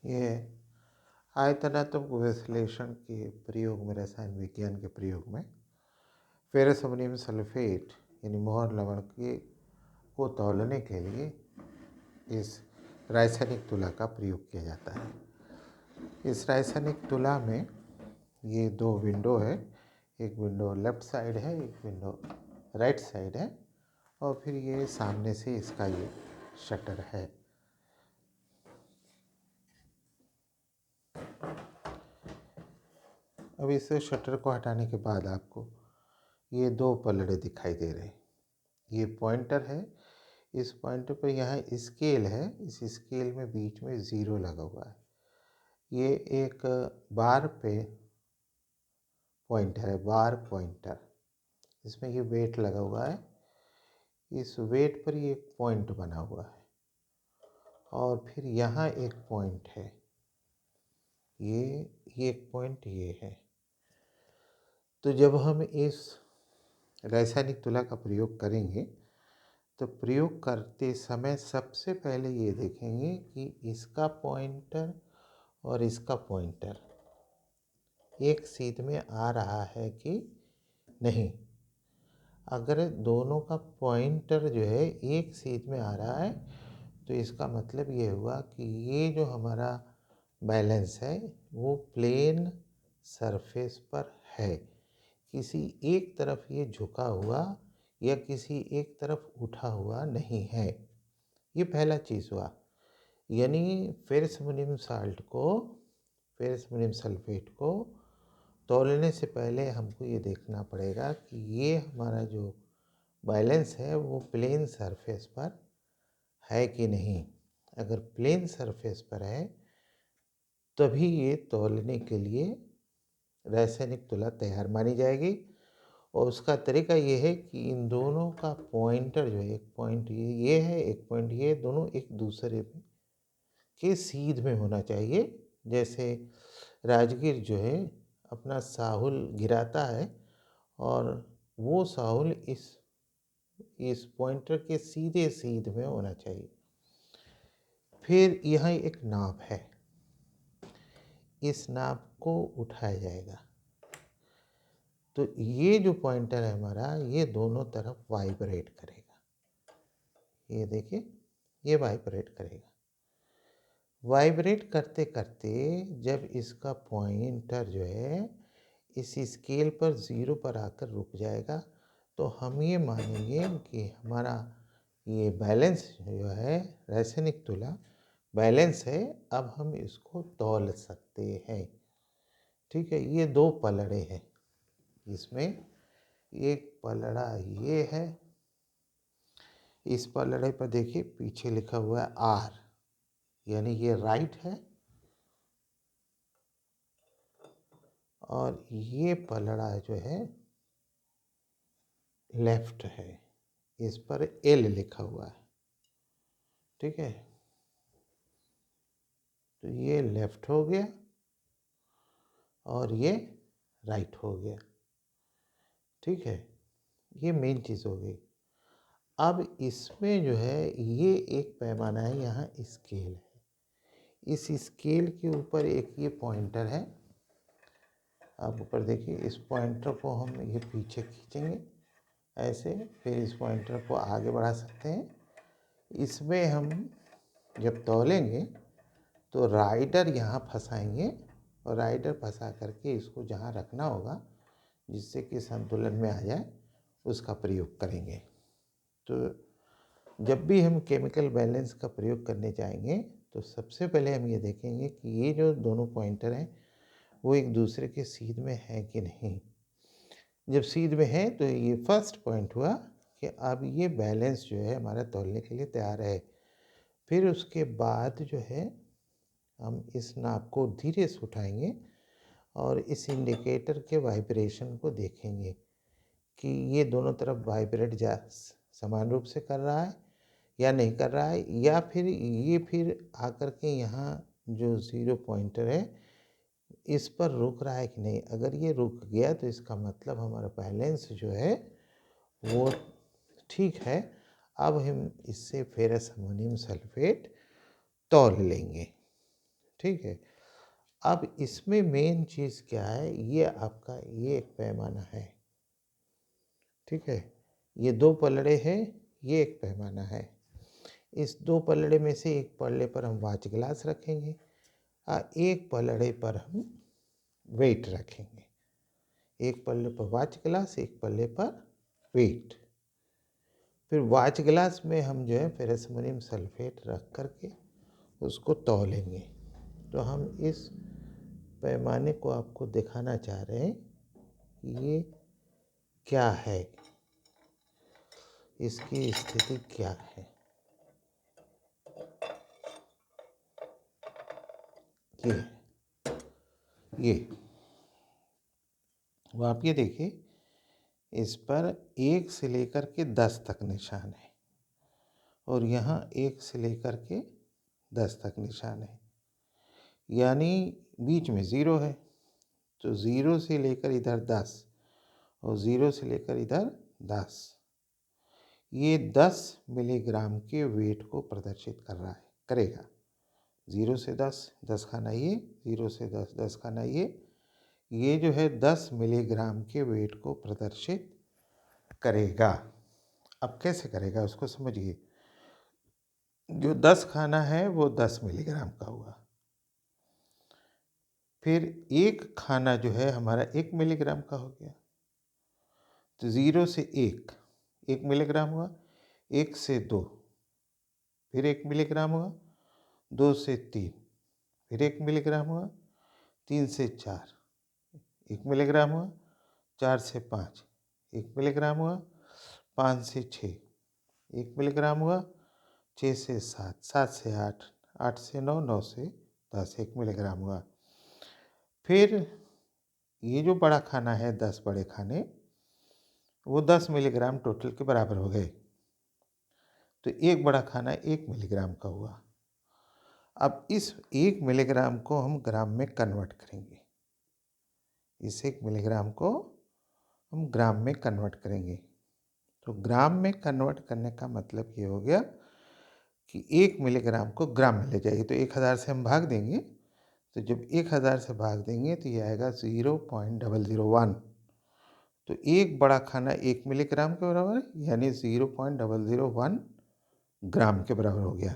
ये आयतनात्मक विश्लेषण के प्रयोग में, रसायन विज्ञान के प्रयोग में फेरस अमोनियम सल्फेट यानी मोहर लवण के को तौलने के लिए इस रासायनिक तुला का प्रयोग किया जाता है। इस रासायनिक तुला में ये दो विंडो है, एक विंडो लेफ्ट साइड है, एक विंडो राइट साइड है, और फिर ये सामने से इसका ये शटर है। अब इस शटर को हटाने के बाद आपको ये दो पलड़े दिखाई दे रहे हैं। ये पॉइंटर है, इस पॉइंटर पर यहाँ स्केल है, इस स्केल में बीच में 0 लगा हुआ है। ये एक बार पे पॉइंटर है, बार पॉइंटर। इसमें ये वेट लगा हुआ है, इस वेट पर ये एक पॉइंट बना हुआ है, और फिर यहाँ एक पॉइंट है, ये एक पॉइंट ये है। तो जब हम इस रासायनिक तुला का प्रयोग करेंगे तो प्रयोग करते समय सबसे पहले ये देखेंगे कि इसका पॉइंटर और इसका पॉइंटर एक सीध में आ रहा है कि नहीं। अगर दोनों का पॉइंटर जो है एक सीध में आ रहा है तो इसका मतलब ये हुआ कि ये जो हमारा बैलेंस है वो प्लेन सरफेस पर है, किसी एक तरफ ये झुका हुआ या किसी एक तरफ उठा हुआ नहीं है। ये पहला चीज़ हुआ। यानी फेरस अमोनियम साल्ट को, फेरस अमोनियम सल्फेट को तौलने से पहले हमको ये देखना पड़ेगा कि ये हमारा जो बैलेंस है वो प्लेन सरफेस पर है कि नहीं। अगर प्लेन सरफेस पर है तभी ये तौलने के लिए रासायनिक तुला तैयार मानी जाएगी। और उसका तरीका ये है कि इन दोनों का पॉइंटर जो है, एक पॉइंट ये है, एक पॉइंट ये, दोनों एक दूसरे के सीध में होना चाहिए। जैसे राजगीर जो है अपना साहुल गिराता है और वो साहुल इस पॉइंटर के सीधे सीध में होना चाहिए। फिर यहाँ एक नाप है, इस नाप को उठाया जाएगा। तो ये जो पॉइंटर है हमारा, ये दोनों तरफ वाइब्रेट करेगा। ये देखिए, ये वाइब्रेट करेगा। वाइब्रेट करते करते जब इसका पॉइंटर जो है इस स्केल पर 0 पर आकर रुक जाएगा तो हम ये मानेंगे कि हमारा ये बैलेंस जो है, रासायनिक तुला बैलेंस है। अब हम इसको तौल सकते हैं। ठीक है, ये दो पलड़े हैं। इसमें एक पलड़ा ये है, इस पलड़े पर देखिए पीछे लिखा हुआ है R, यानी ये राइट है, और ये पलड़ा जो है लेफ्ट है, इस पर L लिखा हुआ है। ठीक है, तो ये लेफ्ट हो गया और ये राइट हो गया। ठीक है, ये मेन चीज़ हो गई। अब इसमें जो है ये एक पैमाना है, यहाँ स्केल है, इस स्केल के ऊपर एक ये पॉइंटर है। आप ऊपर देखिए, इस पॉइंटर को हम ये पीछे खींचेंगे ऐसे, फिर इस पॉइंटर को आगे बढ़ा सकते हैं। इसमें हम जब तौलेंगे तो राइडर यहाँ फंसाएंगे और राइडर फंसा करके इसको जहाँ रखना होगा जिससे कि संतुलन में आ जाए, उसका प्रयोग करेंगे। तो जब भी हम केमिकल बैलेंस का प्रयोग करने जाएंगे तो सबसे पहले हम ये देखेंगे कि ये जो दोनों पॉइंटर हैं वो एक दूसरे के सीध में है कि नहीं। जब सीध में है तो ये फर्स्ट पॉइंट हुआ कि अब ये बैलेंस जो है हमारा तौलने के लिए तैयार है। फिर उसके बाद जो है हम इस नाप को धीरे से उठाएंगे और इस इंडिकेटर के वाइब्रेशन को देखेंगे कि ये दोनों तरफ वाइब्रेट समान रूप से कर रहा है या नहीं कर रहा है, या फिर आकर के यहाँ जो 0 पॉइंटर है इस पर रुक रहा है कि नहीं। अगर ये रुक गया तो इसका मतलब हमारा बैलेंस जो है वो ठीक है। अब हम इससे फेरस अमोनियम सल्फेट तौल लेंगे। ठीक है। अब इसमें मेन चीज़ क्या है, ये आपका ये एक पैमाना है, ठीक है। ये 2 पलड़े हैं, ये एक पैमाना है। इस 2 पलड़े में से एक पलड़े पर हम वाच ग्लास रखेंगे और एक पलड़े पर हम वेट रखेंगे। एक पल्ले पर वाच ग्लास, एक पल्ले पर वेट। फिर वाच ग्लास में हम जो है फेरस अमोनियम सल्फेट रख करके उसको तौलेंगे। तो हम इस पैमाने को आपको दिखाना चाह रहे हैं कि ये क्या है, इसकी स्थिति क्या है। ये वो आप ये देखिए, इस पर 1 से लेकर के 10 तक निशान है और यहाँ 1 से लेकर के 10 तक निशान है, यानी बीच में 0 है। तो 0 से लेकर इधर 10 और 0 से लेकर इधर 10, ये 10 मिलीग्राम के वेट को प्रदर्शित कर रहा है, करेगा। 0 से 10, 10 खाना ये, 0 से 10, 10 खाना ये जो है 10 मिलीग्राम के वेट को प्रदर्शित करेगा। अब कैसे करेगा उसको समझिए। जो 10 खाना है वो 10 मिलीग्राम का हुआ, फिर एक खाना जो है हमारा 1 मिलीग्राम का हो गया। तो 0 से 1, 1 मिलीग्राम हुआ, 1 से 2, फिर 1 मिलीग्राम हुआ, 2 से 3, फिर 1 मिलीग्राम हुआ, 3 से 4, 1 मिलीग्राम हुआ, 4 से 5, 1 मिलीग्राम हुआ, 5 से 6, 1 मिलीग्राम हुआ, 6 से 7, 7 से 8, 8 से 9, 9 से 10, 1 मिलीग्राम हुआ। फिर ये जो बड़ा खाना है 10 बड़े खाने, वो 10 मिलीग्राम टोटल के बराबर हो गए। तो एक बड़ा खाना 1 मिलीग्राम का हुआ। अब इस 1 मिलीग्राम को हम ग्राम में कन्वर्ट करेंगे। इस 1 मिलीग्राम को हम ग्राम में कन्वर्ट करेंगे। तो ग्राम में कन्वर्ट करने का मतलब ये हो गया कि 1 मिलीग्राम को ग्राम में ले जाइए। तो 1000 से हम भाग देंगे, तो जब 1000 से भाग देंगे तो ये आएगा 0.001। तो एक बड़ा खाना 1 मिलीग्राम के बराबर है, यानी 0.001 ग्राम के बराबर हो गया।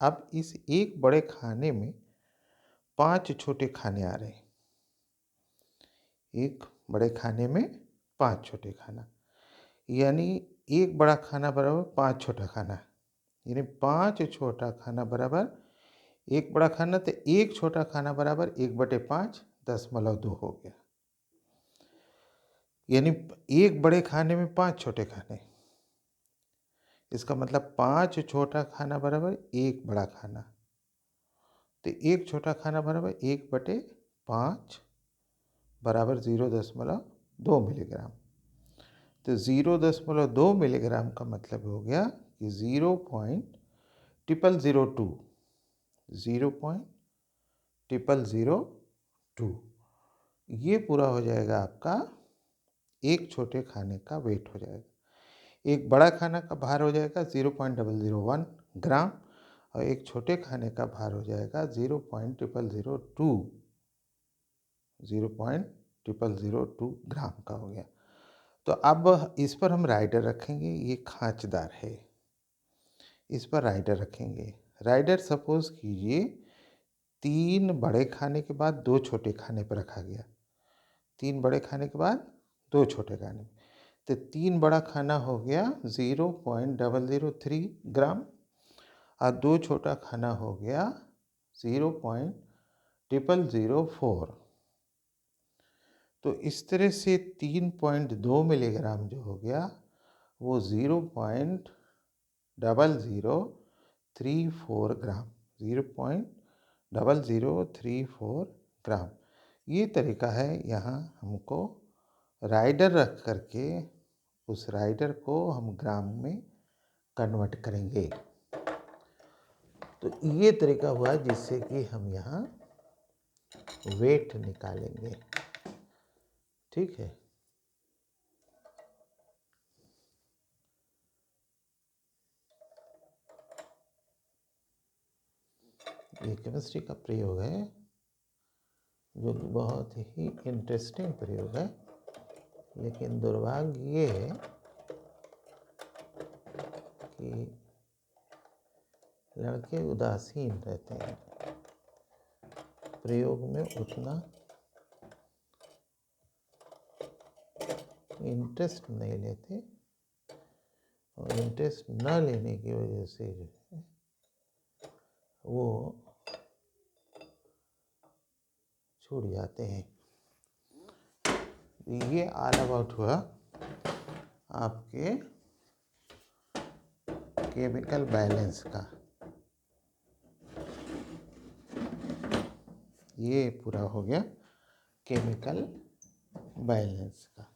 अब इस एक बड़े खाने में 5 छोटे खाने आ रहे हैं। एक बड़े खाने में 5 छोटे खाना, यानी एक बड़ा खाना बराबर 5 छोटा खाना, यानी 5 छोटा खाना बराबर एक बड़ा खाना। तो एक छोटा खाना बराबर 1/5, 10/2 हो गया। यानी एक बड़े खाने में 5 छोटे खाने, इसका मतलब 5 छोटा खाना बराबर एक बड़ा खाना। तो एक छोटा खाना बराबर 1/5 बराबर 0.2 मिलीग्राम। तो 0.2 मिलीग्राम का मतलब हो गया कि 0.0002, 0.0002, ये पूरा हो जाएगा आपका एक छोटे खाने का वेट हो जाएगा। एक बड़ा खाना का भार हो जाएगा 0.001 ग्राम और एक छोटे खाने का भार हो जाएगा 0.0002, 0.0002 ग्राम का हो गया। तो अब इस पर हम राइडर रखेंगे। ये खाँचदार है, इस पर राइडर रखेंगे। राइडर सपोज कीजिए 3 बड़े खाने के बाद 2 छोटे खाने पर रखा गया। 3 बड़े खाने के बाद 2 छोटे खाने, तो 3 बड़ा खाना हो गया 0.003 ग्राम और 2 छोटा खाना हो गया 0.0004। तो इस तरह से 3.2 मिलीग्राम जो हो गया वो 0.0034 ग्राम, 0.0034 ग्राम। ये तरीका है। यहाँ हमको राइडर रख करके उस राइडर को हम ग्राम में कन्वर्ट करेंगे। तो ये तरीका हुआ जिससे कि हम यहाँ वेट निकालेंगे, ठीक है। ये केमिस्ट्री का प्रयोग है जो कि बहुत ही इंटरेस्टिंग प्रयोग है, लेकिन दुर्भाग्य ये है कि लड़के उदासीन रहते हैं, प्रयोग में उतना इंटरेस्ट नहीं लेते, और इंटरेस्ट न लेने की वजह से जो है वो छूट जाते हैं। ये ऑल अबाउट हुआ आपके केमिकल बैलेंस का। ये पूरा हो गया केमिकल बैलेंस का।